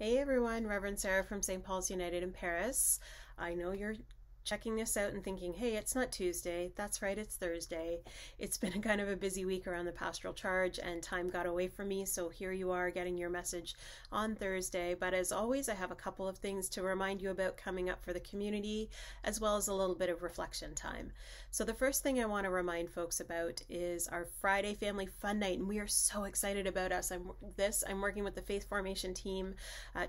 Hey everyone, Reverend Sarah from St. Paul's United in Paris. I know you're checking this out and thinking, hey, it's not Tuesday. That's right, it's Thursday. It's been a kind of a busy week around the pastoral charge and time got away from me, so here you are getting your message on Thursday. But as always, I have a couple of things to remind you about coming up for the community, as well as a little bit of reflection time. So the first thing I want to remind folks about is our Friday Family Fun Night, and we are so excited about I'm working with the Faith Formation team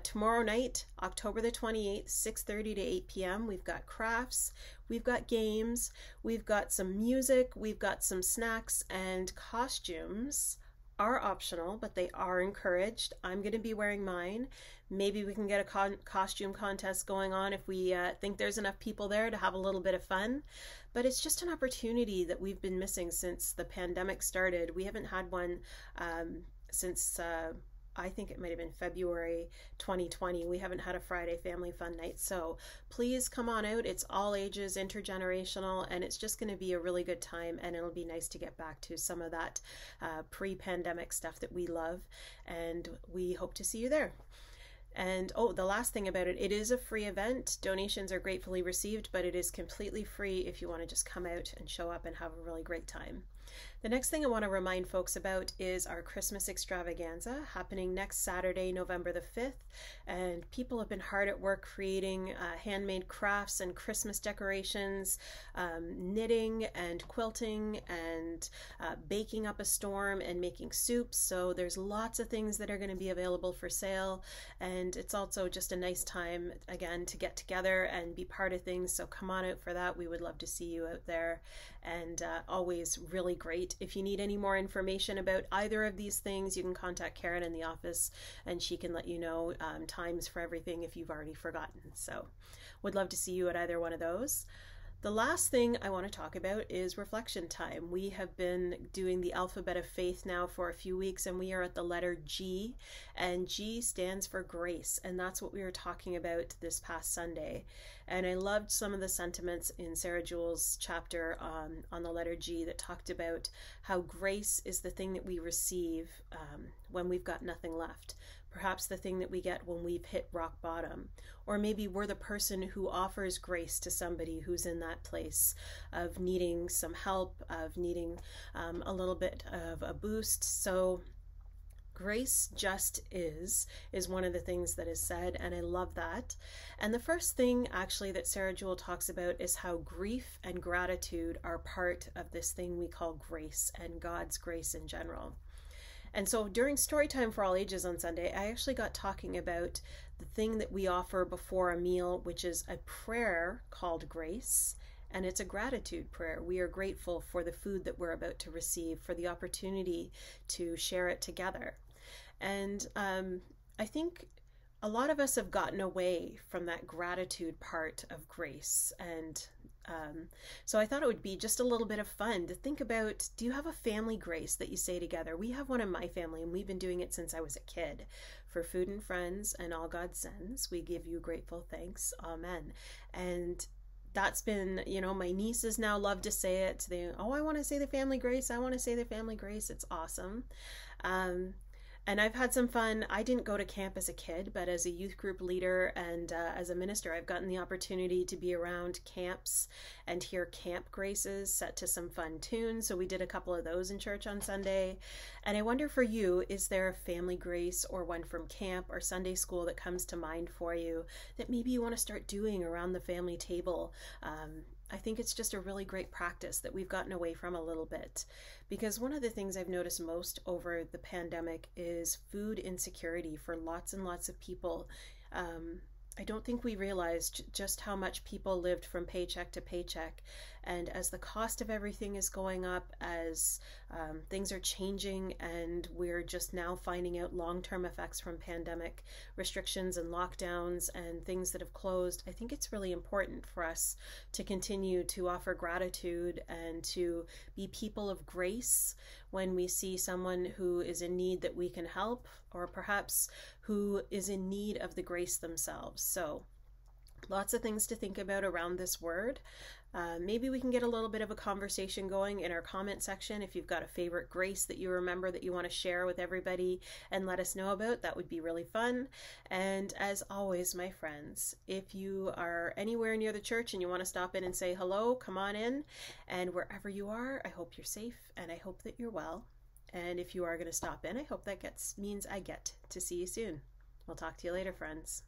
tomorrow night, October the 28th, 6:30 to 8 p.m. We've got crafts, we've got games, we've got some music, we've got some snacks, and costumes are optional, but they are encouraged. I'm going to be wearing mine. Maybe we can get a costume contest going on if we think there's enough people there to have a little bit of fun. But it's just an opportunity that we've been missing since the pandemic started. We haven't had one since I think it might have been February 2020. We haven't had a Friday Family Fun Night. So please come on out. It's all ages, intergenerational, and it's just going to be a really good time. And it'll be nice to get back to some of that pre-pandemic stuff that we love. And we hope to see you there. And oh, the last thing about it, it is a free event. Donations are gratefully received, but it is completely free if you want to just come out and show up and have a really great time. The next thing I want to remind folks about is our Christmas Extravaganza happening next Saturday, November the 5th. And people have been hard at work creating handmade crafts and Christmas decorations, knitting and quilting and baking up a storm and making soups. So there's lots of things that are going to be available for sale. And it's also just a nice time, again, to get together and be part of things. So come on out for that. We would love to see you out there. And always really great. If you need any more information about either of these things, you can contact Karen in the office and she can let you know times for everything if you've already forgotten. So would love to see you at either one of those. The last thing I want to talk about is reflection time. We have been doing the alphabet of faith now for a few weeks, and we are at the letter G, and G stands for grace, and that's what we were talking about this past Sunday. And I loved some of the sentiments in Sarah Jewell's chapter on the letter G that talked about how grace is the thing that we receive when we've got nothing left. Perhaps the thing that we get when we've hit rock bottom. Or maybe we're the person who offers grace to somebody who's in that place of needing some help, of needing a little bit of a boost. So grace just is one of the things that is said, and I love that. And the first thing actually that Sarah Jewell talks about is how grief and gratitude are part of this thing we call grace and God's grace in general. And so during Storytime for All Ages on Sunday, I actually got talking about the thing that we offer before a meal, which is a prayer called grace, and it's a gratitude prayer. We are grateful for the food that we're about to receive, for the opportunity to share it together. And I think a lot of us have gotten away from that gratitude part of grace, and so I thought it would be just a little bit of fun to think about, do you have a family grace that you say together? We have one in my family, and we've been doing it since I was a kid. For food and friends and all God sends, we give you grateful thanks. Amen. And that's been, my nieces now love to say it. I want to say the family grace. I want to say the family grace. It's awesome. And I've had some fun. I didn't go to camp as a kid, but as a youth group leader and as a minister, I've gotten the opportunity to be around camps and hear camp graces set to some fun tunes. So we did a couple of those in church on Sunday. And I wonder for you, is there a family grace or one from camp or Sunday school that comes to mind for you that maybe you want to start doing around the family table? I think it's just a really great practice that we've gotten away from a little bit, because one of the things I've noticed most over the pandemic is food insecurity for lots and lots of people. I don't think we realized just how much people lived from paycheck to paycheck. And as the cost of everything is going up, as things are changing, and we're just now finding out long-term effects from pandemic restrictions and lockdowns and things that have closed, I think it's really important for us to continue to offer gratitude and to be people of grace when we see someone who is in need that we can help, or perhaps who is in need of the grace themselves. So Lots of things to think about around this word. Maybe we can get a little bit of a conversation going in our comment section. If you've got a favorite grace that you remember that you want to share with everybody and let us know about, that would be really fun. And as always, my friends, if you are anywhere near the church and you want to stop in and say hello, come on in. And wherever you are, I hope you're safe and I hope that you're well. And if you are going to stop in, I hope that means I get to see you soon. We'll talk to you later, friends.